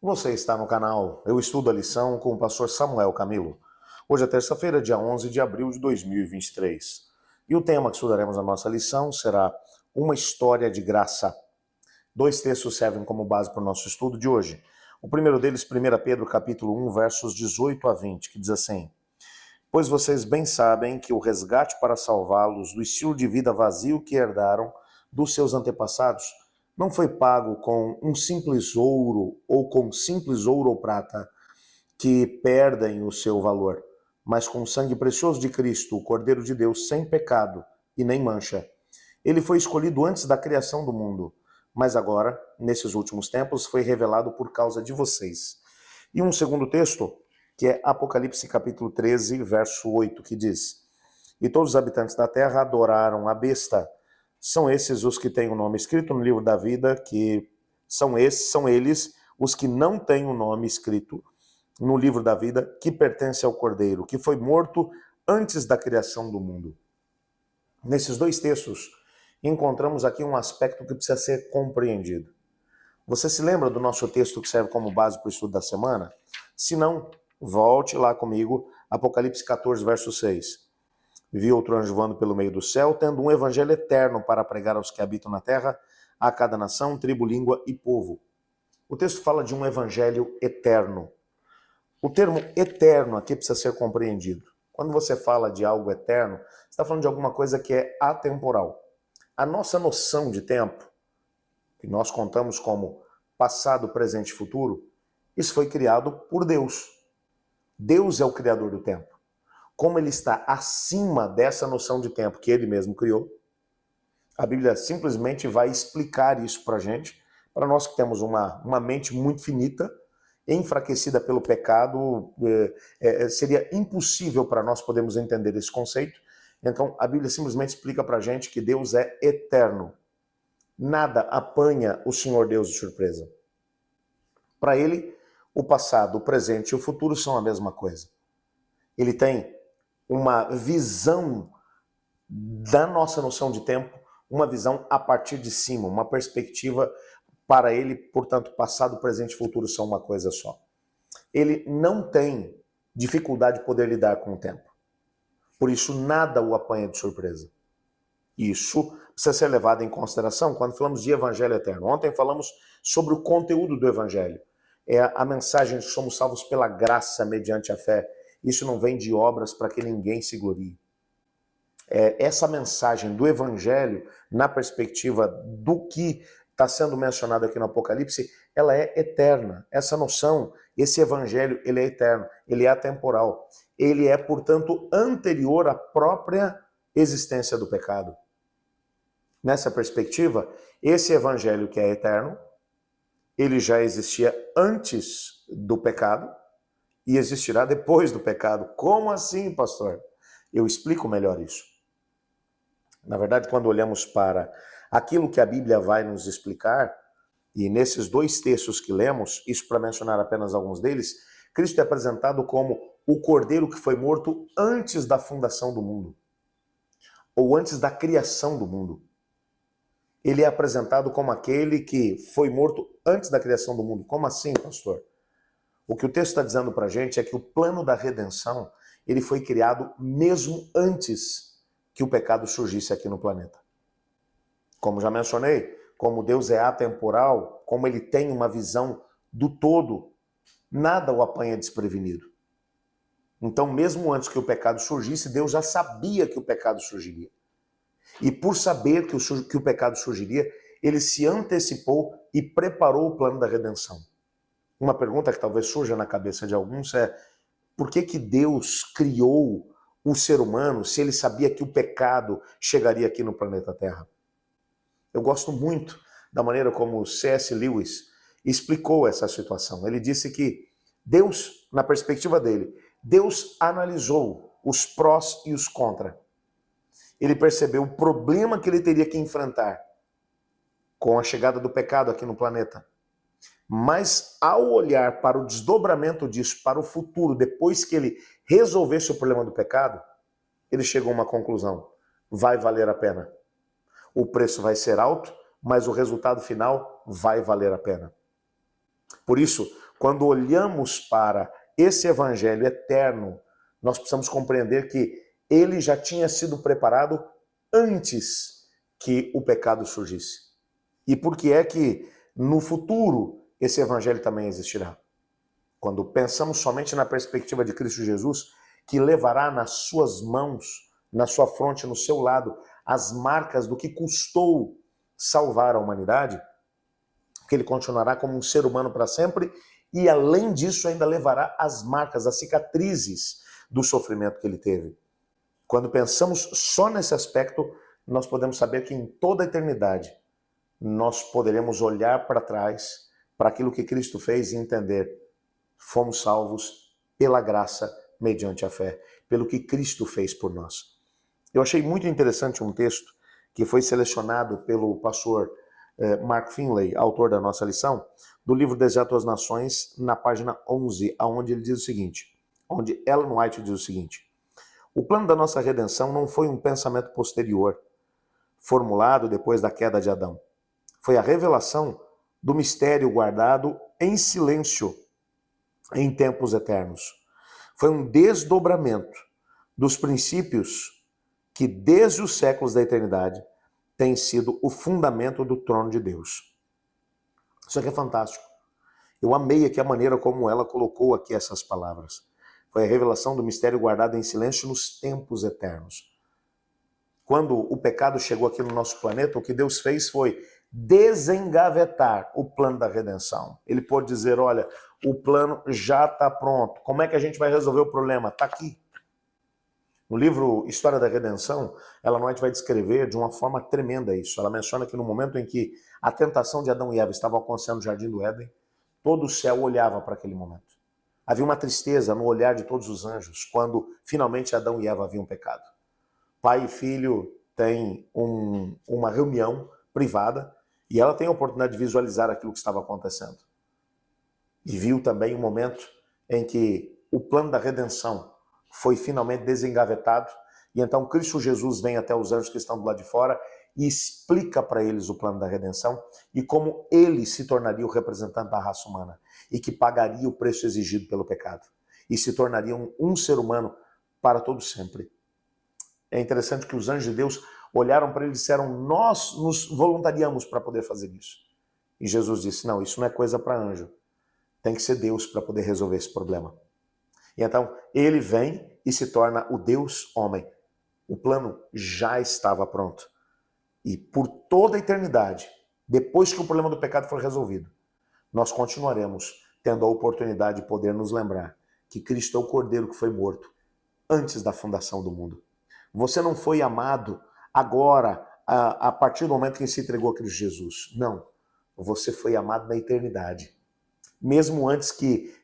Você está no canal Eu Estudo a Lição com o pastor Samuel Camilo. Hoje é terça-feira, dia 11 de abril de 2023. E o tema que estudaremos na nossa lição será Uma História de Graça. Dois textos servem como base para o nosso estudo de hoje. O primeiro deles, 1 Pedro capítulo 1, versos 18 a 20, que diz assim: Pois vocês bem sabem que o resgate para salvá-los do estilo de vida vazio que herdaram dos seus antepassados não foi pago com um simples ouro ou prata que perdem o seu valor, mas com o sangue precioso de Cristo, o Cordeiro de Deus, sem pecado e nem mancha. Ele foi escolhido antes da criação do mundo, mas agora, nesses últimos tempos, foi revelado por causa de vocês. E um segundo texto, que é Apocalipse capítulo 13, verso 8, que diz: E todos os habitantes da terra adoraram a besta. São esses os que têm o nome escrito no livro da vida, que são eles os que não têm o nome escrito no livro da vida, que pertence ao Cordeiro, que foi morto antes da criação do mundo. Nesses dois textos, encontramos aqui um aspecto que precisa ser compreendido. Você se lembra do nosso texto que serve como base para o estudo da semana? Se não, volte lá comigo, Apocalipse 14, verso 6. Vi outro anjo voando pelo meio do céu, tendo um evangelho eterno para pregar aos que habitam na terra, a cada nação, tribo, língua e povo. O texto fala de um evangelho eterno. O termo eterno aqui precisa ser compreendido. Quando você fala de algo eterno, você está falando de alguma coisa que é atemporal. A nossa noção de tempo, que nós contamos como passado, presente e futuro, isso foi criado por Deus. Deus é o criador do tempo. Como ele está acima dessa noção de tempo que ele mesmo criou, a Bíblia simplesmente vai explicar isso para a gente, para nós que temos uma mente muito finita, enfraquecida pelo pecado, seria impossível para nós podermos entender esse conceito. Então a Bíblia simplesmente explica para a gente que Deus é eterno. Nada apanha o Senhor Deus de surpresa. Para ele, o passado, o presente e o futuro são a mesma coisa. Ele tem uma visão da nossa noção de tempo, uma visão a partir de cima, uma perspectiva para ele, portanto, passado, presente e futuro são uma coisa só. Ele não tem dificuldade de poder lidar com o tempo. Por isso, nada o apanha de surpresa. Isso precisa ser levado em consideração quando falamos de evangelho eterno. Ontem falamos sobre o conteúdo do evangelho. É a mensagem de que somos salvos pela graça mediante a fé. Isso não vem de obras para que ninguém se glorie. Essa mensagem do evangelho, na perspectiva do que está sendo mencionado aqui no Apocalipse, ela é eterna. Essa noção, esse evangelho, ele é eterno, ele é atemporal. Ele é, portanto, anterior à própria existência do pecado. Nessa perspectiva, esse evangelho que é eterno, ele já existia antes do pecado e existirá depois do pecado. Como assim, pastor? Eu explico melhor isso. Na verdade, quando olhamos para aquilo que a Bíblia vai nos explicar, e nesses dois textos que lemos, isso para mencionar apenas alguns deles, Cristo é apresentado como o Cordeiro que foi morto antes da fundação do mundo, ou antes da criação do mundo. Ele é apresentado como aquele que foi morto antes da criação do mundo. Como assim, pastor? O que o texto está dizendo para a gente é que o plano da redenção, ele foi criado mesmo antes que o pecado surgisse aqui no planeta. Como já mencionei, como Deus é atemporal, como ele tem uma visão do todo, nada o apanha desprevenido. Então, mesmo antes que o pecado surgisse, Deus já sabia que o pecado surgiria. E por saber que o pecado surgiria, ele se antecipou e preparou o plano da redenção. Uma pergunta que talvez surja na cabeça de alguns é: por que Deus criou o ser humano se ele sabia que o pecado chegaria aqui no planeta Terra? Eu gosto muito da maneira como C.S. Lewis explicou essa situação. Ele disse que Deus, na perspectiva dele, Deus analisou os prós e os contras. Ele percebeu o problema que ele teria que enfrentar com a chegada do pecado aqui no planeta. Mas ao olhar para o desdobramento disso, para o futuro, depois que ele resolvesse o problema do pecado, ele chegou a uma conclusão: vai valer a pena. O preço vai ser alto, mas o resultado final vai valer a pena. Por isso, Quando olhamos para esse evangelho eterno, nós precisamos compreender que ele já tinha sido preparado antes que o pecado surgisse. E por que é que no futuro esse evangelho também existirá? Quando pensamos somente na perspectiva de Cristo Jesus, que levará nas suas mãos, na sua fronte, no seu lado, as marcas do que custou salvar a humanidade, que ele continuará como um ser humano para sempre, e além disso ainda levará as marcas, as cicatrizes do sofrimento que ele teve. Quando pensamos só nesse aspecto, nós podemos saber que em toda a eternidade nós poderemos olhar para trás, para aquilo que Cristo fez e entender: fomos salvos pela graça, mediante a fé, pelo que Cristo fez por nós. Eu achei muito interessante um texto que foi selecionado pelo pastor Mark Finley, autor da nossa lição, do livro Deserto às Nações, na página 11, onde ele diz o seguinte, onde Ellen White diz o seguinte: o plano da nossa redenção não foi um pensamento posterior, formulado depois da queda de Adão. Foi a revelação do mistério guardado em silêncio em tempos eternos. Foi um desdobramento dos princípios que desde os séculos da eternidade tem sido o fundamento do trono de Deus. Isso aqui é fantástico. Eu amei aqui a maneira como ela colocou aqui essas palavras. Foi a revelação do mistério guardado em silêncio nos tempos eternos. Quando o pecado chegou aqui no nosso planeta, o que Deus fez foi desengavetar o plano da redenção. Ele pôde dizer: olha, o plano já está pronto. Como é que a gente vai resolver o problema? Está aqui. No livro História da Redenção, Ellen White vai descrever de uma forma tremenda isso. Ela menciona que no momento em que a tentação de Adão e Eva estava alcançando o Jardim do Éden, todo o céu olhava para aquele momento. Havia uma tristeza no olhar de todos os anjos quando finalmente Adão e Eva haviam pecado. Pai e filho têm uma reunião privada e ela tem a oportunidade de visualizar aquilo que estava acontecendo. E viu também o momento em que o plano da redenção foi finalmente desengavetado, e então Cristo Jesus vem até os anjos que estão do lado de fora e explica para eles o plano da redenção e como ele se tornaria o representante da raça humana e que pagaria o preço exigido pelo pecado e se tornaria um ser humano para todo sempre. É interessante que os anjos de Deus olharam para ele e disseram: nós nos voluntariamos para poder fazer isso. E Jesus disse: não, isso não é coisa para anjo. Tem que ser Deus para poder resolver esse problema. E então ele vem e se torna o Deus homem. O plano já estava pronto. E por toda a eternidade, depois que o problema do pecado for resolvido, nós continuaremos tendo a oportunidade de poder nos lembrar que Cristo é o Cordeiro que foi morto antes da fundação do mundo. Você não foi amado agora, a partir do momento que se entregou a Cristo Jesus. Não. Você foi amado na eternidade. Mesmo antes que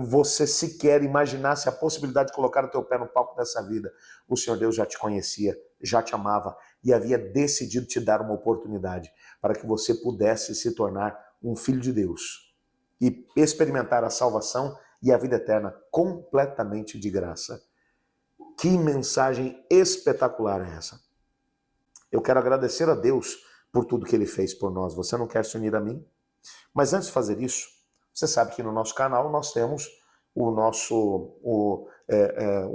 você sequer imaginasse a possibilidade de colocar o teu pé no palco dessa vida, o Senhor Deus já te conhecia, já te amava e havia decidido te dar uma oportunidade para que você pudesse se tornar um filho de Deus e experimentar a salvação e a vida eterna completamente de graça. Que mensagem espetacular é essa? Eu quero agradecer a Deus por tudo que Ele fez por nós. Você não quer se unir a mim? Mas antes de fazer isso, você sabe que no nosso canal nós temos o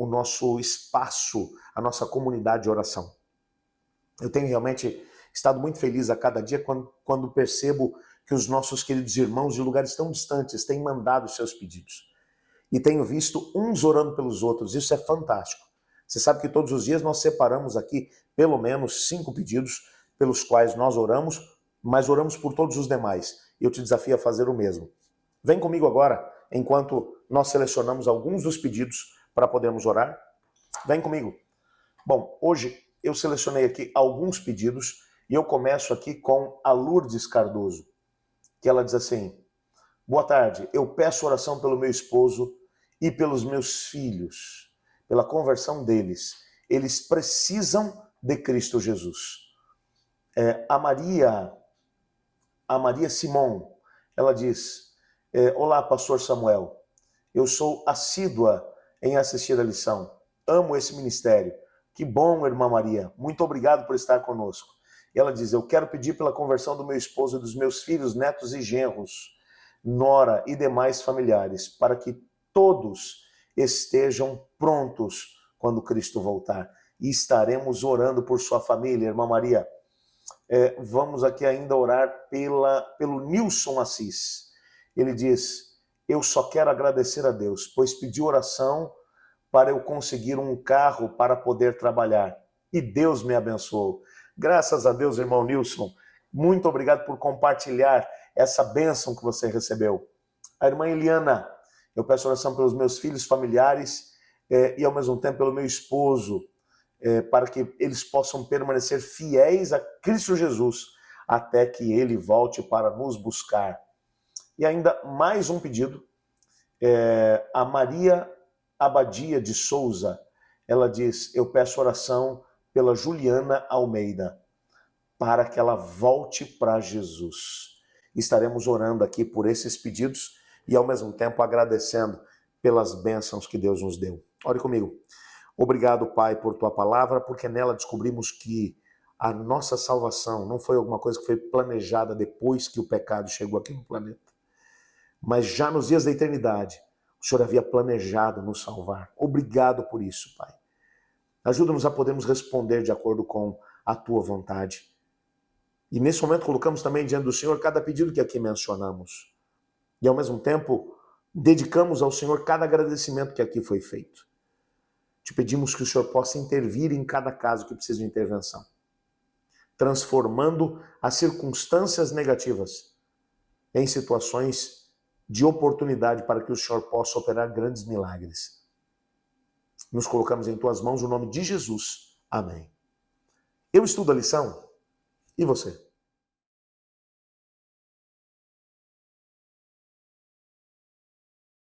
nosso espaço, a nossa comunidade de oração. Eu tenho realmente estado muito feliz a cada dia quando percebo que os nossos queridos irmãos de lugares tão distantes têm mandado seus pedidos. E tenho visto uns orando pelos outros. Isso é fantástico. Você sabe que todos os dias nós separamos aqui pelo menos 5 pedidos pelos quais nós oramos, mas oramos por todos os demais. Eu te desafio a fazer o mesmo. Vem comigo agora, enquanto nós selecionamos alguns dos pedidos para podermos orar. Vem comigo. Bom, hoje eu selecionei aqui alguns pedidos e eu começo aqui com a Lourdes Cardoso, que ela diz assim: boa tarde, eu peço oração pelo meu esposo e pelos meus filhos, pela conversão deles. Eles precisam de Cristo Jesus. A Maria Simon, ela diz: olá, pastor Samuel, eu sou assídua em assistir a lição, amo esse ministério. Que bom, irmã Maria, muito obrigado por estar conosco. E ela diz: eu quero pedir pela conversão do meu esposo e dos meus filhos, netos e genros. nora e demais familiares, para que todos estejam prontos quando Cristo voltar. E estaremos orando por sua família, irmã Maria. Vamos aqui ainda orar pelo Nilson Assis. Ele diz: eu só quero agradecer a Deus, pois pedi oração para eu conseguir um carro para poder trabalhar. E Deus me abençoou. Graças a Deus, irmão Nilson. Muito obrigado por compartilhar essa bênção que você recebeu. A irmã Eliana, eu peço oração pelos meus filhos, familiares e ao mesmo tempo pelo meu esposo, para que eles possam permanecer fiéis a Cristo Jesus até que ele volte para nos buscar. E ainda mais um pedido, a Maria Abadia de Souza, ela diz: eu peço oração pela Juliana Almeida, para que ela volte para Jesus. Estaremos orando aqui por esses pedidos e ao mesmo tempo agradecendo pelas bênçãos que Deus nos deu. Ore comigo. Obrigado, Pai, por tua palavra, porque nela descobrimos que a nossa salvação não foi alguma coisa que foi planejada depois que o pecado chegou aqui no planeta, mas já nos dias da eternidade, o Senhor havia planejado nos salvar. Obrigado por isso, Pai. Ajuda-nos a podermos responder de acordo com a tua vontade. E nesse momento colocamos também diante do Senhor cada pedido que aqui mencionamos. E ao mesmo tempo, dedicamos ao Senhor cada agradecimento que aqui foi feito. Te pedimos que o Senhor possa intervir em cada caso que precisa de intervenção, transformando as circunstâncias negativas em situações de oportunidade para que o Senhor possa operar grandes milagres. Nos colocamos em tuas mãos, no nome de Jesus. Amém. Eu estudo a lição. E você?